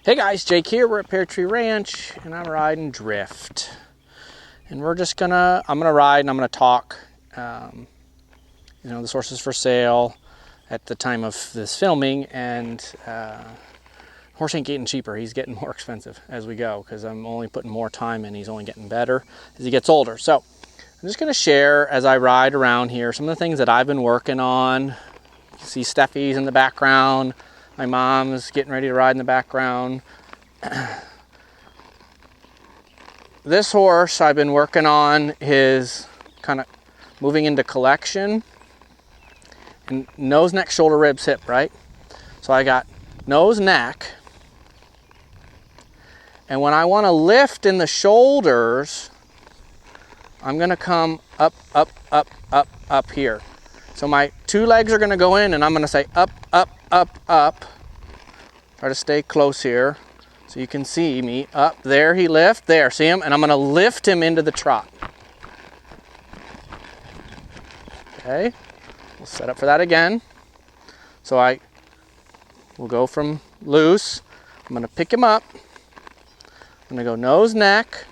Hey guys, Jake here. We're at Pear Tree Ranch and I'm riding Drift. And I'm gonna ride and I'm gonna talk. This horse is for sale at the time of this filming, and horse ain't getting cheaper. He's getting more expensive as we go because I'm only putting more time in. He's only getting better as he gets older. So I'm just gonna share as I ride around here some of the things that I've been working on. You see Steffi's in the background. My mom's getting ready to ride in the background. This horse I've been working on is kind of moving into collection. And nose, neck, shoulder, ribs, hip, right? So I got nose, neck. And when I want to lift in the shoulders, I'm going to come up, up, up, up, up here. So my two legs are going to go in and I'm going to say up, up, up, up. Try to stay close here so you can see me. Up, there he lift, there, see him? And I'm going to lift him into the trot. Okay, we'll set up for that again. So we'll go from loose. I'm going to pick him up. I'm going to go nose, neck.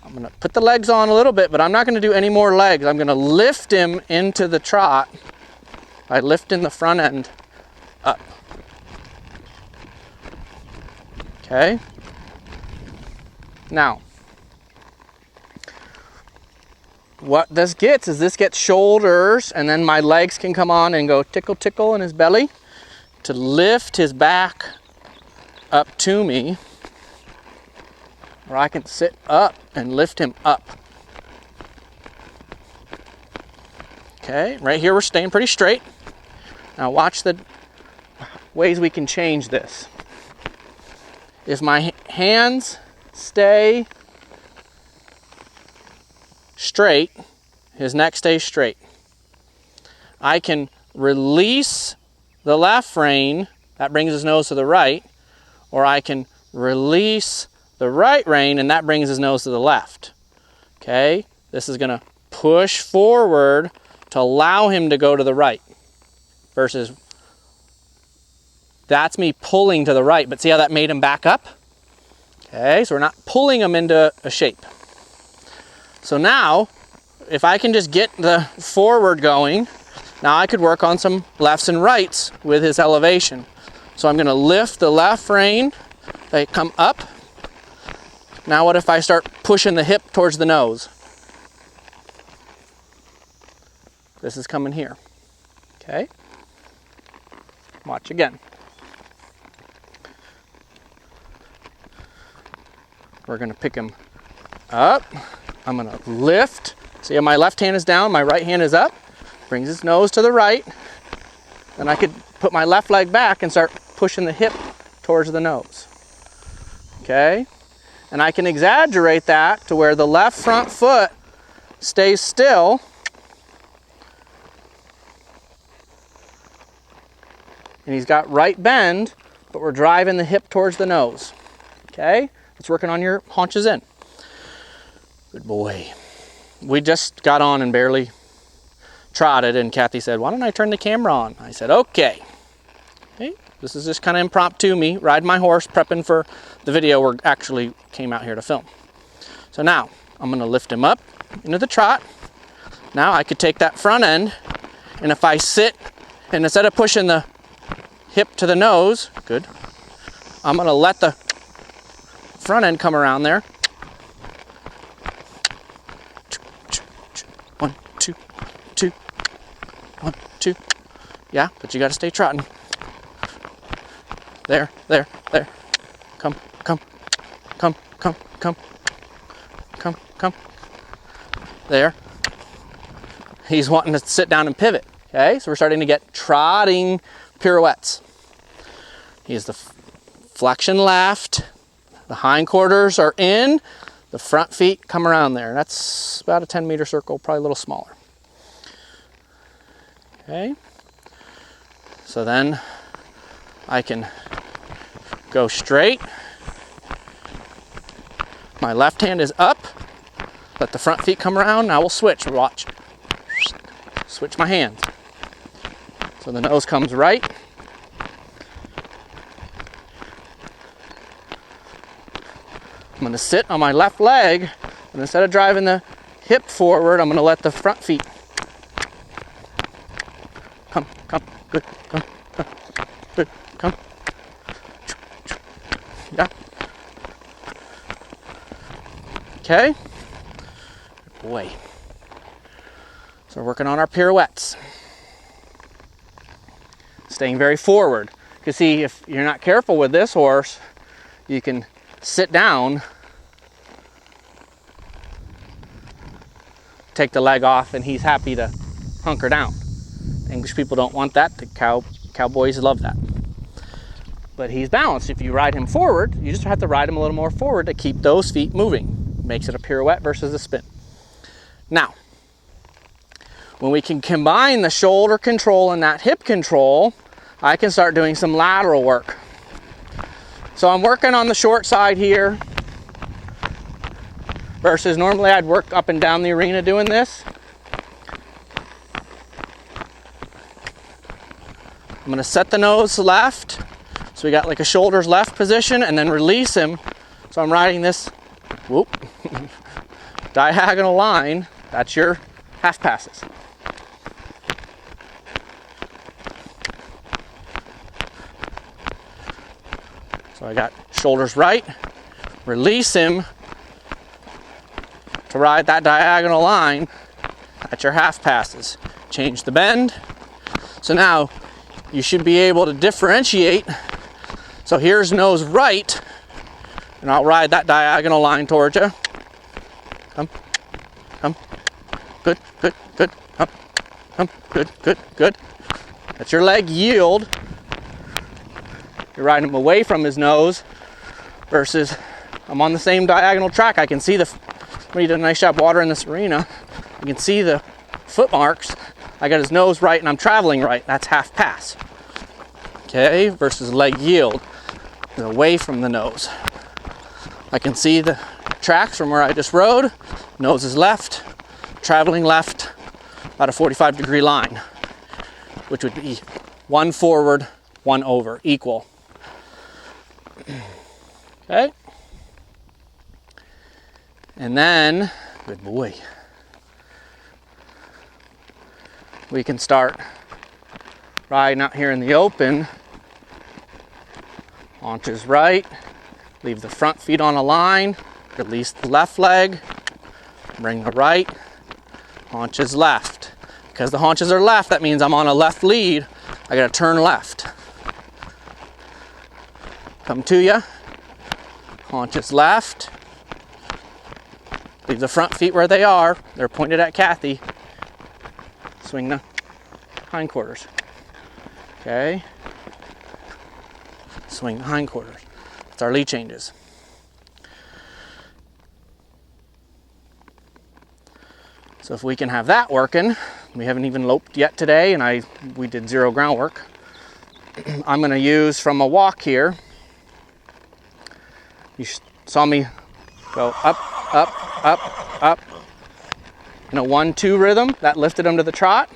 I'm going to put the legs on a little bit, but I'm not going to do any more legs. I'm going to lift him into the trot by lifting the front end up. Okay. Now, what this gets is this gets shoulders, and then my legs can come on and go tickle, tickle in his belly to lift his back up to me. Or I can sit up and lift him up. Okay, right here we're staying pretty straight. Now watch the ways we can change this. If my hands stay straight, his neck stays straight. I can release the left rein, that brings his nose to the right, or I can release the right rein and that brings his nose to the left. Okay, this is going to push forward to allow him to go to the right versus that's me pulling to the right, but see how that made him back up? Okay, so we're not pulling him into a shape. So now, if I can just get the forward going, now I could work on some lefts and rights with his elevation. So I'm going to lift the left rein, they come up. Now what if I start pushing the hip towards the nose? This is coming here. Okay? Watch again. We're going to pick him up. I'm going to lift. See how my left hand is down, my right hand is up. Brings his nose to the right. Then I could put my left leg back and start pushing the hip towards the nose. Okay? And I can exaggerate that to where the left front foot stays still. And he's got right bend, but we're driving the hip towards the nose. Okay? It's working on your haunches in. Good boy. We just got on and barely trotted, and Kathy said, why don't I turn the camera on? I said, okay. Okay. This is just kind of impromptu, me riding my horse, prepping for the video we actually came out here to film. So now, I'm going to lift him up into the trot. Now I could take that front end, and if I sit, and instead of pushing the hip to the nose, good, I'm going to let the front end come around there. 1, 2, 2, 1, 2. Yeah, but you got to stay trotting. There, there, there. Come, come, come, come, come, come, come. There. He's wanting to sit down and pivot. Okay, so we're starting to get trotting pirouettes. He's the flexion left. The hindquarters are in. The front feet come around there. That's about a 10-meter circle, probably a little smaller. Okay. So then I can go straight. My left hand is up. Let the front feet come around. Now we'll switch. Watch. Switch my hands. So the nose comes right. going to sit on my left leg, and instead of driving the hip forward, I'm going to let the front feet come, good, come, good, come. Yeah. Okay. Good boy. So we're working on our pirouettes. Staying very forward. You can see if you're not careful with this horse, you can sit down, take the leg off, and he's happy to hunker down. English people don't want that. The cowboys love that. But he's balanced. If you ride him forward, you just have to ride him a little more forward to keep those feet moving. Makes it a pirouette versus a spin. Now, when we can combine the shoulder control and that hip control, I can start doing some lateral work. So I'm working on the short side here versus normally I'd work up and down the arena doing this. I'm going to set the nose left, so we got like a shoulders left position, and then release him. So I'm riding this whoop, diagonal line. That's your half passes. So I got shoulders right, release him to ride that diagonal line. That's your half passes. Change the bend. So now you should be able to differentiate. So here's nose right, and I'll ride that diagonal line towards you. Come, come, good, good, good, come, good, good, good. That's your leg yield. You're riding him away from his nose versus I'm on the same diagonal track. I can see when he did a nice job watering this arena, you can see the foot marks. I got his nose right and I'm traveling right. That's half pass. Okay, versus leg yield, away from the nose. I can see the tracks from where I just rode. Nose is left, traveling left, about a 45-degree line, which would be one forward, one over, equal. Okay. And then, good boy, we can start riding out here in the open. Haunches right, leave the front feet on a line, release the left leg, bring the right, haunches left. Because the haunches are left, that means I'm on a left lead. I gotta turn left. Come to you, haunches left, leave the front feet where they are. They're pointed at Kathy. Swing the hindquarters. Okay. Swing the hindquarters. That's our lead changes. So if we can have that working, we haven't even loped yet today, and we did zero groundwork. I'm going to use from a walk here. You saw me go up, up, up, up. In a 1-2 rhythm, that lifted him to the trot.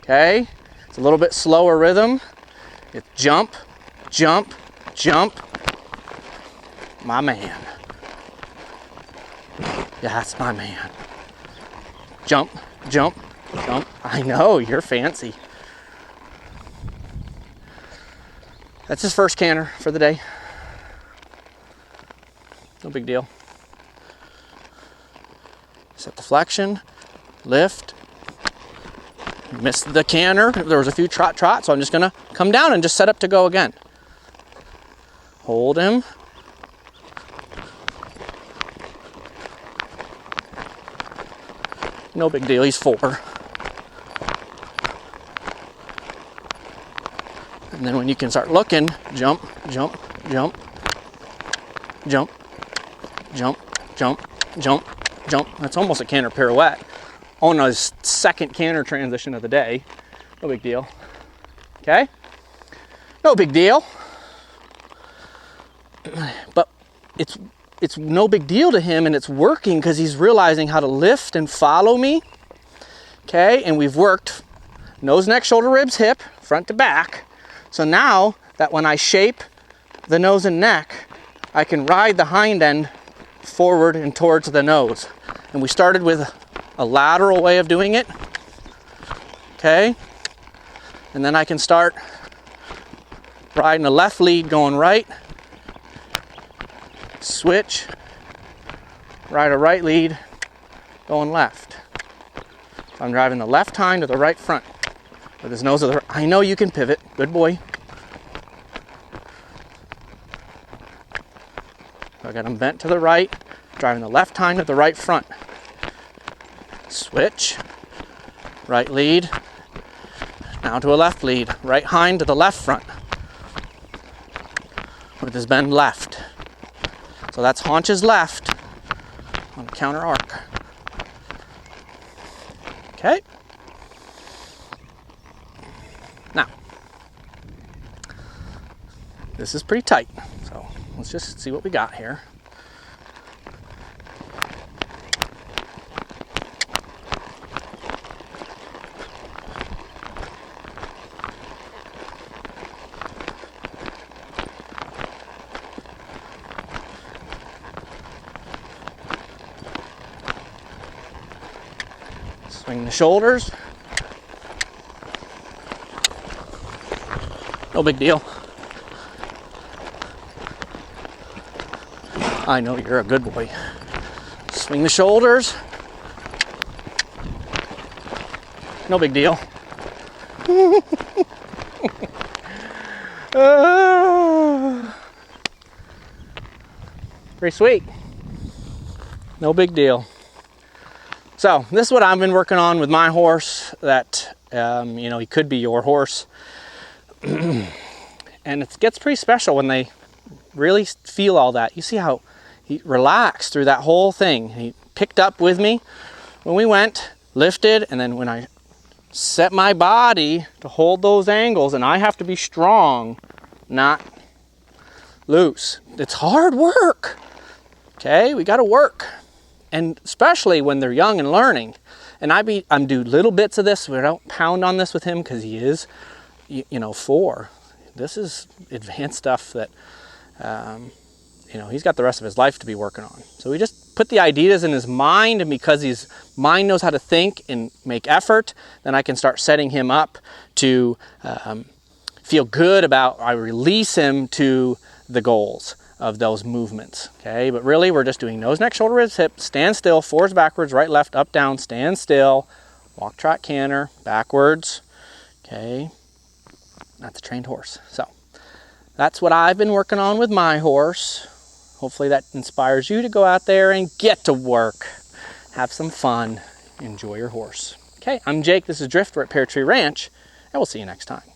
Okay, it's a little bit slower rhythm. It's jump, jump, jump. My man. Yeah, that's my man. Jump, jump, jump. I know, you're fancy. That's his first canter for the day. No big deal. Set the flexion, lift. Missed the canter. There was a few trot, so I'm just gonna come down and just set up to go again. Hold him. No big deal, he's 4. And then when you can start looking, jump, jump, jump, jump, jump, jump, jump, jump. That's almost a canter pirouette on a second canter transition of the day. No big deal. Okay? No big deal. But it's no big deal to him, and it's working because he's realizing how to lift and follow me. Okay? And we've worked nose, neck, shoulder, ribs, hip, front to back. So now that when I shape the nose and neck, I can ride the hind end forward and towards the nose. And we started with a lateral way of doing it. Okay? And then I can start riding a left lead going right, switch, ride a right lead going left. So I'm driving the left hind to the right front with his nose to the right. I know you can pivot. Good boy. So I got him bent to the right, driving the left hind to the right front. Switch, right lead, now to a left lead, right hind to the left front with his bend left. So that's haunches left on counter arc. Okay. Now, this is pretty tight, so let's just see what we got here. Swing the shoulders. No big deal. I know you're a good boy. Swing the shoulders. No big deal. Pretty sweet. No big deal. So this is what I've been working on with my horse that, you know, he could be your horse. And it gets pretty special when they really feel all that. You see how he relaxed through that whole thing. He picked up with me when we went, lifted, and then when I set my body to hold those angles, and I have to be strong, not loose. It's hard work. Okay, we got to work. And especially when they're young and learning. And I'm do little bits of this. We don't pound on this with him because he is, you know, 4. This is advanced stuff that, you know, he's got the rest of his life to be working on. So we just put the ideas in his mind, and because his mind knows how to think and make effort, then I can start setting him up to feel good about, I release him to the goals of those movements. Okay, but really we're just doing nose, neck, shoulder, ribs, hip, stand still, forwards, backwards, right, left, up, down, stand still, walk, trot, canter, backwards. Okay, that's a trained horse. So that's what I've been working on with my horse. Hopefully that inspires you to go out there and get to work. Have some fun. Enjoy your horse. Okay, I'm Jake. This is Drift. We're at Pear Tree Ranch, and we'll see you next time.